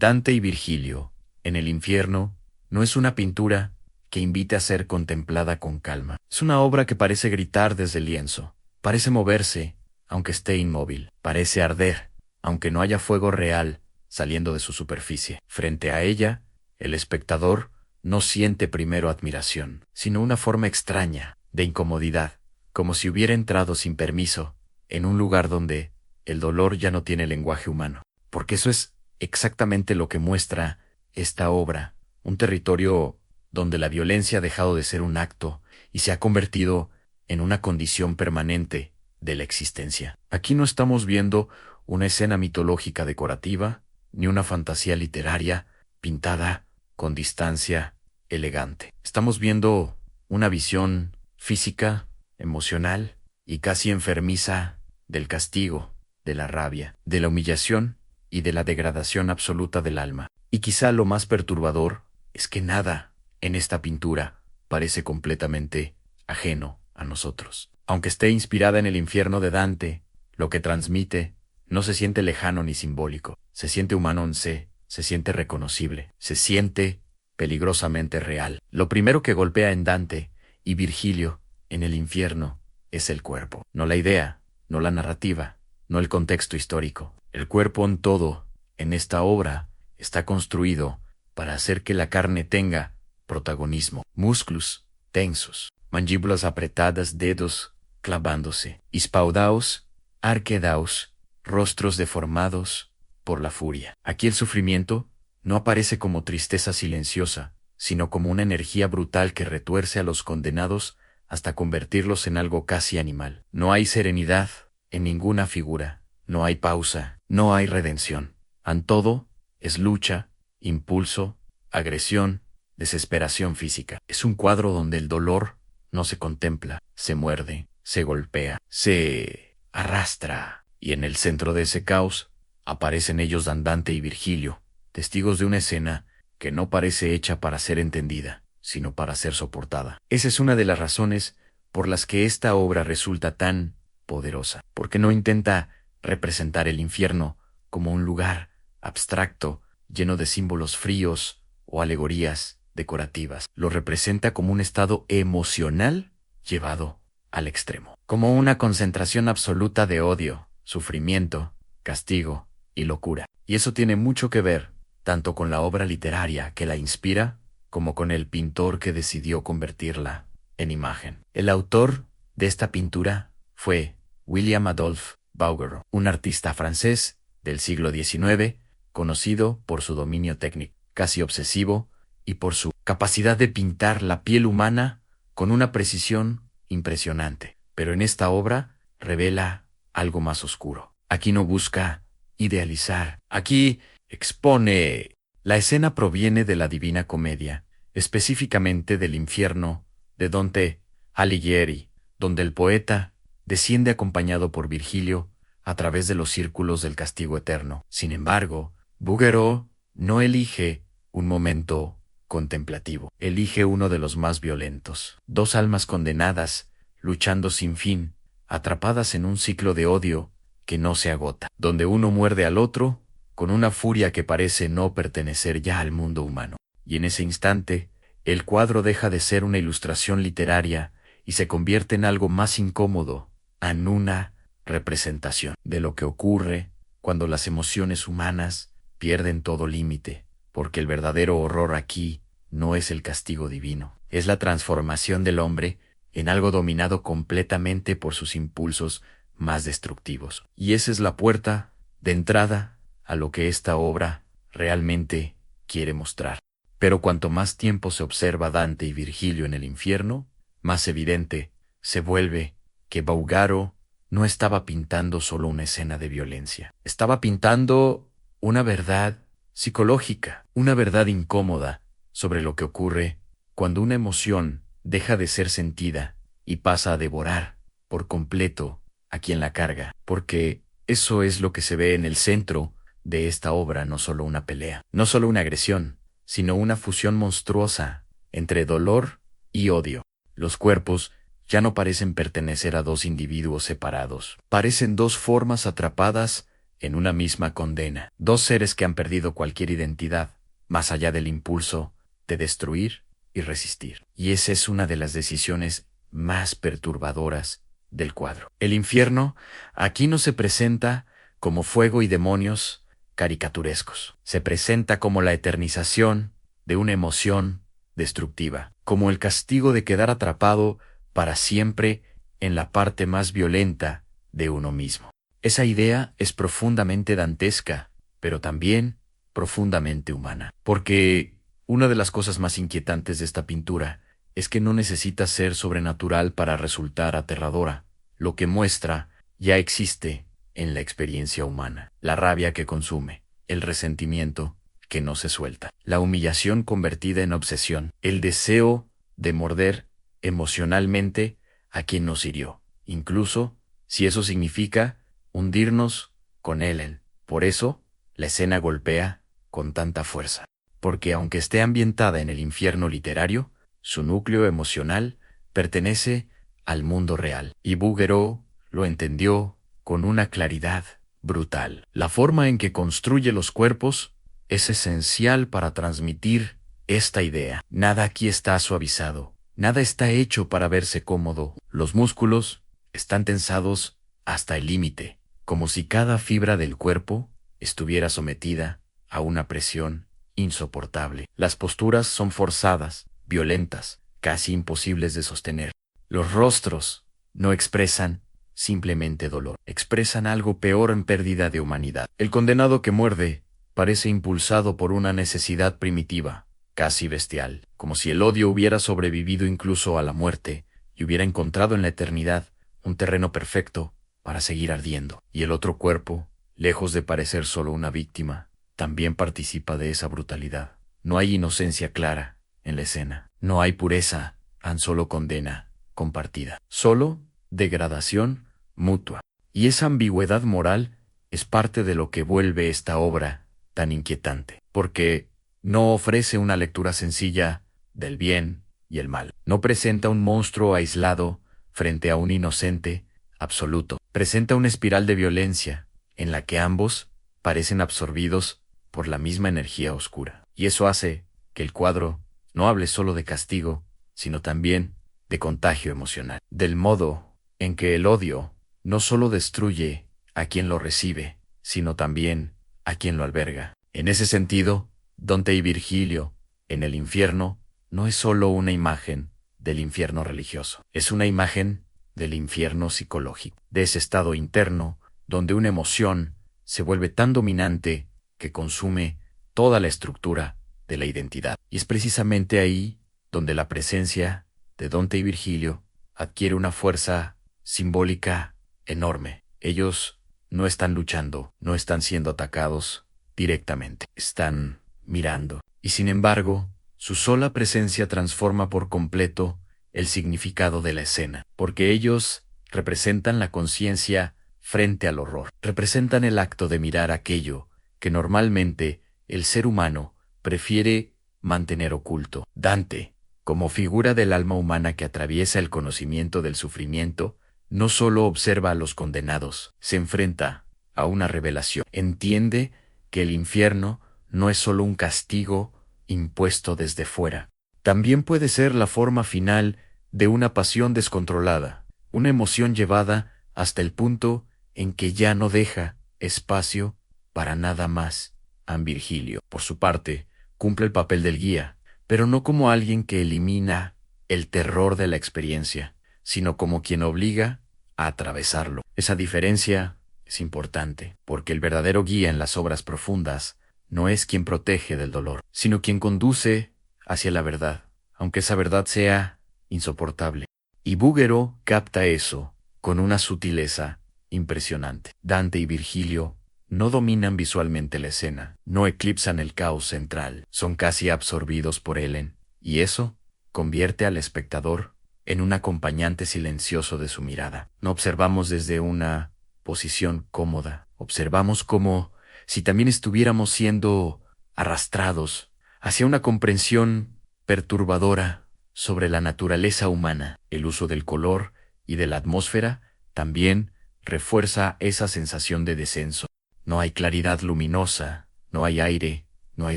Dante y Virgilio, en el infierno, no es una pintura que invite a ser contemplada con calma. Es una obra que parece gritar desde el lienzo, parece moverse, aunque esté inmóvil, parece arder, aunque no haya fuego real saliendo de su superficie. Frente a ella, el espectador no siente primero admiración, sino una forma extraña de incomodidad, como si hubiera entrado sin permiso en un lugar donde el dolor ya no tiene lenguaje humano. Porque eso es exactamente lo que muestra esta obra, un territorio donde la violencia ha dejado de ser un acto y se ha convertido en una condición permanente de la existencia. Aquí no estamos viendo una escena mitológica decorativa, ni una fantasía literaria pintada con distancia elegante. Estamos viendo una visión física, emocional y casi enfermiza del castigo, de la rabia, de la humillación y de la degradación absoluta del alma. Y quizá lo más perturbador es que nada en esta pintura parece completamente ajeno a nosotros. Aunque esté inspirada en el infierno de Dante, lo que transmite no se siente lejano ni simbólico. Se siente humano en sí, se siente reconocible, se siente peligrosamente real. Lo primero que golpea en Dante y Virgilio en el infierno es el cuerpo. No la idea, no la narrativa, no el contexto histórico. El cuerpo en todo, en esta obra, está construido para hacer que la carne tenga protagonismo. Músculos tensos, mandíbulas apretadas, dedos clavándose, espaudaos, arqueados, rostros deformados por la furia. Aquí el sufrimiento no aparece como tristeza silenciosa, sino como una energía brutal que retuerce a los condenados hasta convertirlos en algo casi animal. No hay serenidad en ninguna figura, no hay pausa, no hay redención. En todo es lucha, impulso, agresión, desesperación física. Es un cuadro donde el dolor no se contempla, se muerde, se golpea, se arrastra. Y en el centro de ese caos aparecen ellos Dante y Virgilio, testigos de una escena que no parece hecha para ser entendida, sino para ser soportada. Esa es una de las razones por las que esta obra resulta tan poderosa, porque no intenta representar el infierno como un lugar abstracto, lleno de símbolos fríos o alegorías decorativas. Lo representa como un estado emocional llevado al extremo, como una concentración absoluta de odio, sufrimiento, castigo y locura. Y eso tiene mucho que ver tanto con la obra literaria que la inspira, como con el pintor que decidió convertirla en imagen. El autor de esta pintura fue William Adolphe Bouguereau, un artista francés del siglo XIX, conocido por su dominio técnico, casi obsesivo, y por su capacidad de pintar la piel humana con una precisión impresionante. Pero en esta obra revela algo más oscuro. Aquí no busca idealizar, aquí expone. La escena proviene de la Divina Comedia, específicamente del infierno de Dante Alighieri, donde el poeta desciende acompañado por Virgilio a través de los círculos del castigo eterno. Sin embargo, Bouguereau no elige un momento contemplativo, elige uno de los más violentos. Dos almas condenadas, luchando sin fin, atrapadas en un ciclo de odio que no se agota, donde uno muerde al otro con una furia que parece no pertenecer ya al mundo humano. Y en ese instante, el cuadro deja de ser una ilustración literaria y se convierte en algo más incómodo, en una representación de lo que ocurre cuando las emociones humanas pierden todo límite, porque el verdadero horror aquí no es el castigo divino, es la transformación del hombre en algo dominado completamente por sus impulsos más destructivos. Y esa es la puerta de entrada a lo que esta obra realmente quiere mostrar. Pero cuanto más tiempo se observa Dante y Virgilio en el infierno, más evidente se vuelve que Bouguereau no estaba pintando solo una escena de violencia. Estaba pintando una verdad psicológica, una verdad incómoda sobre lo que ocurre cuando una emoción deja de ser sentida y pasa a devorar por completo a quien la carga. Porque eso es lo que se ve en el centro de esta obra, no solo una pelea, no solo una agresión, sino una fusión monstruosa entre dolor y odio. Los cuerpos ya no parecen pertenecer a dos individuos separados. Parecen dos formas atrapadas en una misma condena. Dos seres que han perdido cualquier identidad, más allá del impulso de destruir y resistir. Y esa es una de las decisiones más perturbadoras del cuadro. El infierno aquí no se presenta como fuego y demonios caricaturescos. Se presenta como la eternización de una emoción destructiva, como el castigo de quedar atrapado para siempre en la parte más violenta de uno mismo. Esa idea es profundamente dantesca, pero también profundamente humana, porque una de las cosas más inquietantes de esta pintura es que no necesita ser sobrenatural para resultar aterradora. Lo que muestra ya existe en la experiencia humana. La rabia que consume, el resentimiento que no se suelta, la humillación convertida en obsesión, el deseo de morder emocionalmente a quien nos hirió, incluso si eso significa hundirnos con él. Por eso, la escena golpea con tanta fuerza, porque aunque esté ambientada en el infierno literario, su núcleo emocional pertenece al mundo real, y Bouguereau lo entendió con una claridad brutal. La forma en que construye los cuerpos es esencial para transmitir esta idea. Nada aquí está suavizado, nada está hecho para verse cómodo. Los músculos están tensados hasta el límite, como si cada fibra del cuerpo estuviera sometida a una presión insoportable. Las posturas son forzadas, violentas, casi imposibles de sostener. Los rostros no expresan simplemente dolor, expresan algo peor en pérdida de humanidad. El condenado que muerde parece impulsado por una necesidad primitiva, casi bestial, como si el odio hubiera sobrevivido incluso a la muerte y hubiera encontrado en la eternidad un terreno perfecto para seguir ardiendo. Y el otro cuerpo, lejos de parecer solo una víctima, también participa de esa brutalidad. No hay inocencia clara en la escena, no hay pureza, tan solo condena compartida, solo degradación mutua. Y esa ambigüedad moral es parte de lo que vuelve esta obra tan inquietante, porque no ofrece una lectura sencilla del bien y el mal. No presenta un monstruo aislado frente a un inocente absoluto. Presenta una espiral de violencia en la que ambos parecen absorbidos por la misma energía oscura. Y eso hace que el cuadro no hable solo de castigo, sino también de contagio emocional, del modo en que el odio no solo destruye a quien lo recibe, sino también a quien lo alberga. En ese sentido, Dante y Virgilio, en el infierno, no es solo una imagen del infierno religioso, es una imagen del infierno psicológico, de ese estado interno donde una emoción se vuelve tan dominante que consume toda la estructura de la identidad. Y es precisamente ahí donde la presencia de Dante y Virgilio adquiere una fuerza simbólica enorme. Ellos no están luchando, no están siendo atacados directamente, están mirando. Y sin embargo, su sola presencia transforma por completo el significado de la escena, porque ellos representan la conciencia frente al horror, representan el acto de mirar aquello que normalmente el ser humano prefiere mantener oculto. Dante, como figura del alma humana que atraviesa el conocimiento del sufrimiento, no solo observa a los condenados, se enfrenta a una revelación. Entiende que el infierno no es solo un castigo impuesto desde fuera. También puede ser la forma final de una pasión descontrolada, una emoción llevada hasta el punto en que ya no deja espacio para nada más. Virgilio, por su parte, cumple el papel del guía, pero no como alguien que elimina el terror de la experiencia, sino como quien obliga a atravesarlo. Esa diferencia es importante, porque el verdadero guía en las obras profundas no es quien protege del dolor, sino quien conduce hacia la verdad, aunque esa verdad sea insoportable. Y Bouguereau capta eso con una sutileza impresionante. Dante y Virgilio no dominan visualmente la escena, no eclipsan el caos central, son casi absorbidos por Helen, y eso convierte al espectador en un acompañante silencioso de su mirada. No observamos desde una posición cómoda, observamos como si también estuviéramos siendo arrastrados hacia una comprensión perturbadora sobre la naturaleza humana. El uso del color y de la atmósfera también refuerza esa sensación de descenso. No hay claridad luminosa, no hay aire, no hay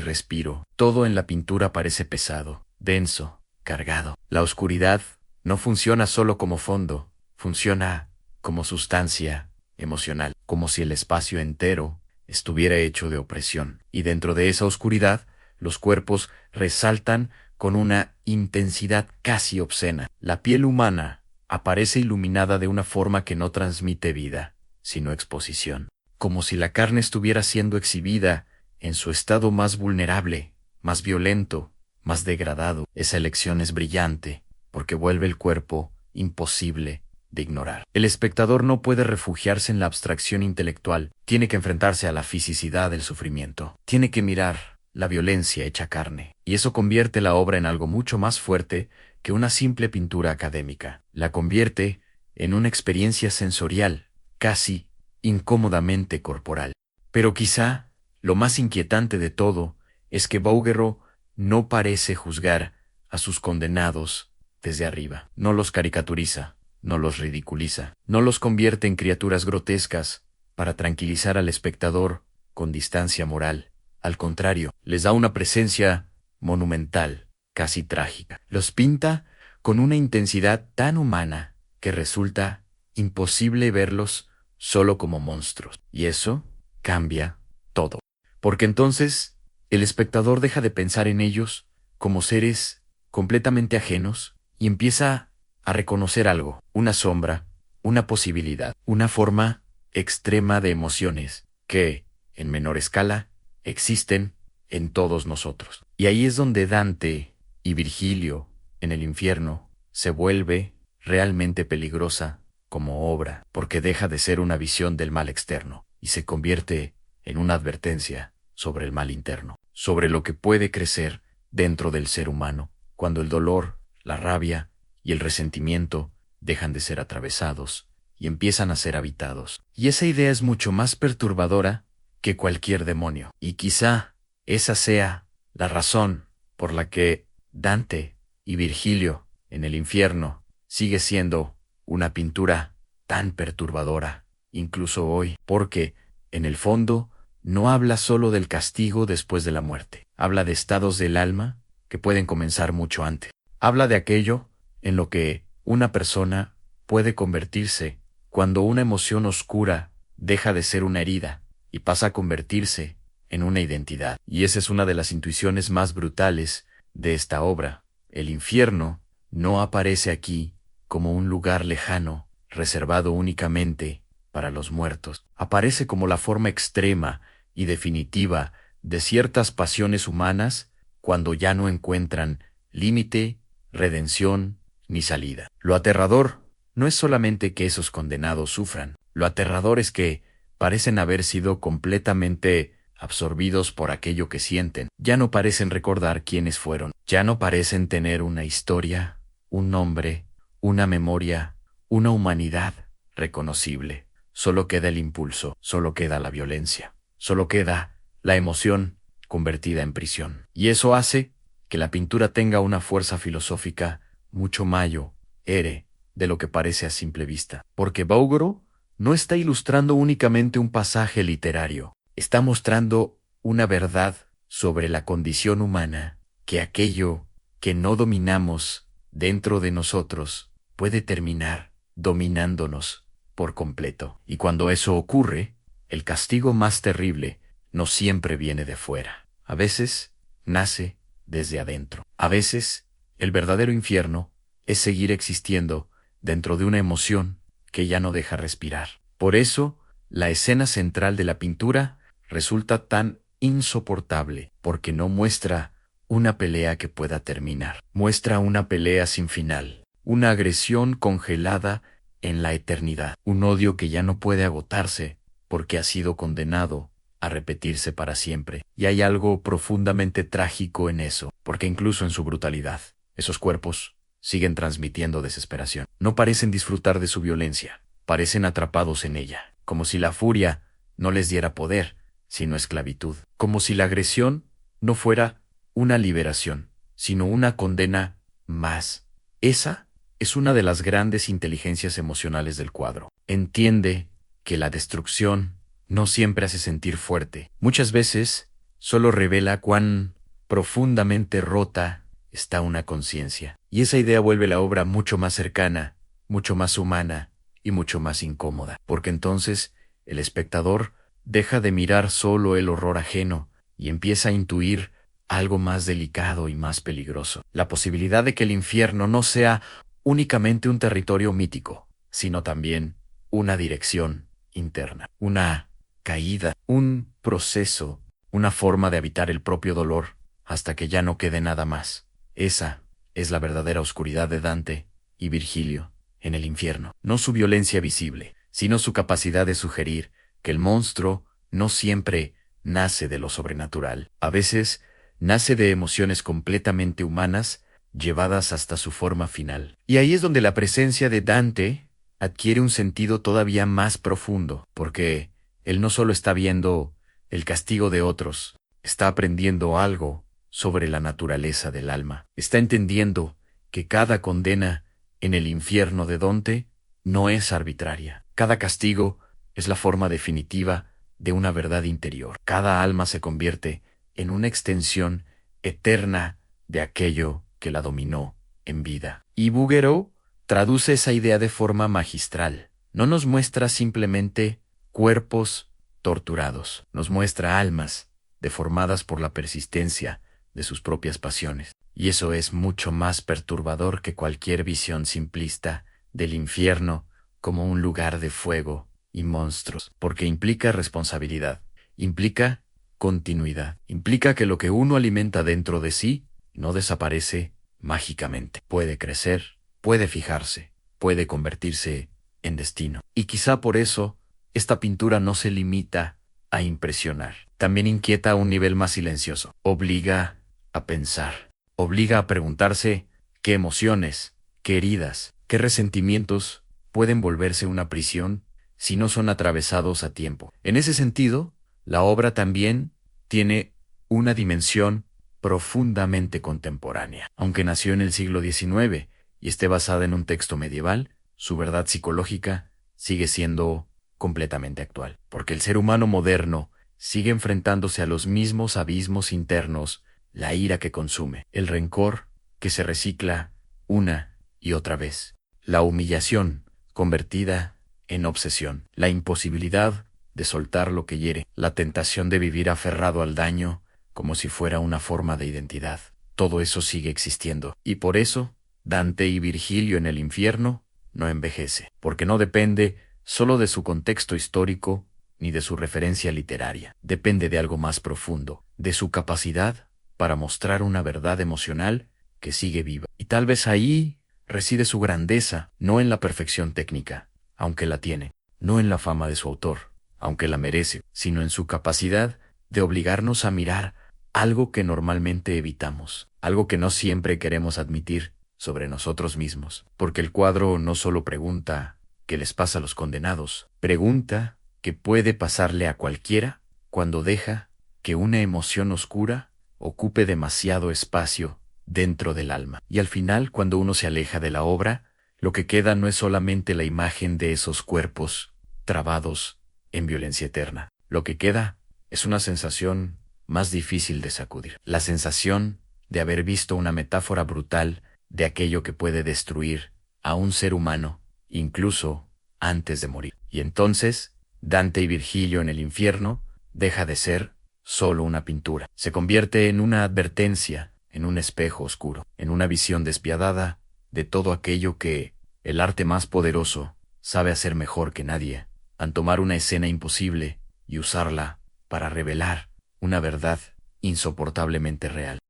respiro. Todo en la pintura parece pesado, denso, cargado. La oscuridad no funciona solo como fondo, funciona como sustancia emocional, como si el espacio entero estuviera hecho de opresión. Y dentro de esa oscuridad, los cuerpos resaltan con una intensidad casi obscena. La piel humana aparece iluminada de una forma que no transmite vida, sino exposición. Como si la carne estuviera siendo exhibida en su estado más vulnerable, más violento, más degradado. Esa elección es brillante, porque vuelve el cuerpo imposible de ignorar. El espectador no puede refugiarse en la abstracción intelectual, tiene que enfrentarse a la fisicidad del sufrimiento, tiene que mirar la violencia hecha carne, y eso convierte la obra en algo mucho más fuerte que una simple pintura académica. La convierte en una experiencia sensorial, casi incómodamente corporal. Pero quizá lo más inquietante de todo es que Bouguereau no parece juzgar a sus condenados desde arriba. No los caricaturiza, no los ridiculiza, no los convierte en criaturas grotescas para tranquilizar al espectador con distancia moral. Al contrario, les da una presencia monumental, casi trágica. Los pinta con una intensidad tan humana que resulta imposible verlos solo como monstruos. Y eso cambia todo. Porque entonces el espectador deja de pensar en ellos como seres completamente ajenos y empieza a reconocer algo, una sombra, una posibilidad, una forma extrema de emociones que, en menor escala, existen en todos nosotros. Y ahí es donde Dante y Virgilio, en el infierno, se vuelve realmente peligrosa como obra, porque deja de ser una visión del mal externo y se convierte en una advertencia sobre el mal interno, sobre lo que puede crecer dentro del ser humano cuando el dolor, la rabia y el resentimiento dejan de ser atravesados y empiezan a ser habitados. Y esa idea es mucho más perturbadora que cualquier demonio. Y quizá esa sea la razón por la que Dante y Virgilio en el infierno sigue siendo una pintura tan perturbadora, incluso hoy, porque, en el fondo, no habla solo del castigo después de la muerte. Habla de estados del alma que pueden comenzar mucho antes. Habla de aquello en lo que una persona puede convertirse cuando una emoción oscura deja de ser una herida y pasa a convertirse en una identidad. Y esa es una de las intuiciones más brutales de esta obra. El infierno no aparece aquí como un lugar lejano, reservado únicamente para los muertos. Aparece como la forma extrema y definitiva de ciertas pasiones humanas cuando ya no encuentran límite, redención ni salida. Lo aterrador no es solamente que esos condenados sufran, lo aterrador es que parecen haber sido completamente absorbidos por aquello que sienten. Ya no parecen recordar quiénes fueron, ya no parecen tener una historia, un nombre, una memoria, una humanidad reconocible. Solo queda el impulso, solo queda la violencia, solo queda la emoción convertida en prisión. Y eso hace que la pintura tenga una fuerza filosófica mucho mayor de lo que parece a simple vista. Porque Bouguereau no está ilustrando únicamente un pasaje literario, está mostrando una verdad sobre la condición humana, que aquello que no dominamos dentro de nosotros puede terminar dominándonos por completo. Y cuando eso ocurre, el castigo más terrible no siempre viene de fuera. A veces nace desde adentro. A veces el verdadero infierno es seguir existiendo dentro de una emoción que ya no deja respirar. Por eso, la escena central de la pintura resulta tan insoportable, porque no muestra una pelea que pueda terminar. Muestra una pelea sin final, una agresión congelada en la eternidad, un odio que ya no puede agotarse porque ha sido condenado a repetirse para siempre. Y hay algo profundamente trágico en eso, porque incluso en su brutalidad, esos cuerpos siguen transmitiendo desesperación. No parecen disfrutar de su violencia, parecen atrapados en ella, como si la furia no les diera poder, sino esclavitud, como si la agresión no fuera una liberación, sino una condena más. Esa es una de las grandes inteligencias emocionales del cuadro. Entiende que la destrucción no siempre hace sentir fuerte. Muchas veces solo revela cuán profundamente rota está una conciencia. Y esa idea vuelve la obra mucho más cercana, mucho más humana y mucho más incómoda. Porque entonces el espectador deja de mirar solo el horror ajeno y empieza a intuir algo más delicado y más peligroso. La posibilidad de que el infierno no sea únicamente un territorio mítico, sino también una dirección interna, una caída, un proceso, una forma de habitar el propio dolor hasta que ya no quede nada más. Esa es la verdadera oscuridad de Dante y Virgilio en el infierno. No su violencia visible, sino su capacidad de sugerir que el monstruo no siempre nace de lo sobrenatural. A veces nace de emociones completamente humanas llevadas hasta su forma final. Y ahí es donde la presencia de Dante adquiere un sentido todavía más profundo, porque él no solo está viendo el castigo de otros, está aprendiendo algo sobre la naturaleza del alma. Está entendiendo que cada condena en el infierno de Dante no es arbitraria. Cada castigo es la forma definitiva de una verdad interior. Cada alma se convierte en una extensión eterna de aquello que la dominó en vida. Y Bouguereau traduce esa idea de forma magistral. No nos muestra simplemente cuerpos torturados, nos muestra almas deformadas por la persistencia de sus propias pasiones. Y eso es mucho más perturbador que cualquier visión simplista del infierno como un lugar de fuego y monstruos, porque implica responsabilidad, implica continuidad, implica que lo que uno alimenta dentro de sí no desaparece mágicamente. Puede crecer, puede fijarse, puede convertirse en destino. Y quizá por eso esta pintura no se limita a impresionar. También inquieta a un nivel más silencioso. Obliga a pensar. Obliga a preguntarse qué emociones, qué heridas, qué resentimientos pueden volverse una prisión si no son atravesados a tiempo. En ese sentido, la obra también tiene una dimensión profundamente contemporánea. Aunque nació en el siglo XIX y esté basada en un texto medieval, su verdad psicológica sigue siendo completamente actual, porque el ser humano moderno sigue enfrentándose a los mismos abismos internos, la ira que consume, el rencor que se recicla una y otra vez, la humillación convertida en obsesión, la imposibilidad de soltar lo que hiere, la tentación de vivir aferrado al daño como si fuera una forma de identidad. Todo eso sigue existiendo, y por eso Dante y Virgilio en el infierno no envejece, porque no depende solo de su contexto histórico ni de su referencia literaria. Depende de algo más profundo, de su capacidad para mostrar una verdad emocional que sigue viva. Y tal vez ahí reside su grandeza, no en la perfección técnica, aunque la tiene, no en la fama de su autor, aunque la merece, sino en su capacidad de obligarnos a mirar algo que normalmente evitamos, algo que no siempre queremos admitir sobre nosotros mismos, porque el cuadro no solo pregunta qué les pasa a los condenados, pregunta qué puede pasarle a cualquiera cuando deja que una emoción oscura ocupe demasiado espacio dentro del alma. Y al final, cuando uno se aleja de la obra, lo que queda no es solamente la imagen de esos cuerpos trabados en violencia eterna. Lo que queda es una sensación más difícil de sacudir. La sensación de haber visto una metáfora brutal de aquello que puede destruir a un ser humano, incluso antes de morir. Y entonces, Dante y Virgilio en el infierno deja de ser solo una pintura. Se convierte en una advertencia, en un espejo oscuro, en una visión despiadada de todo aquello que el arte más poderoso sabe hacer mejor que nadie, al tomar una escena imposible y usarla para revelar una verdad insoportablemente real.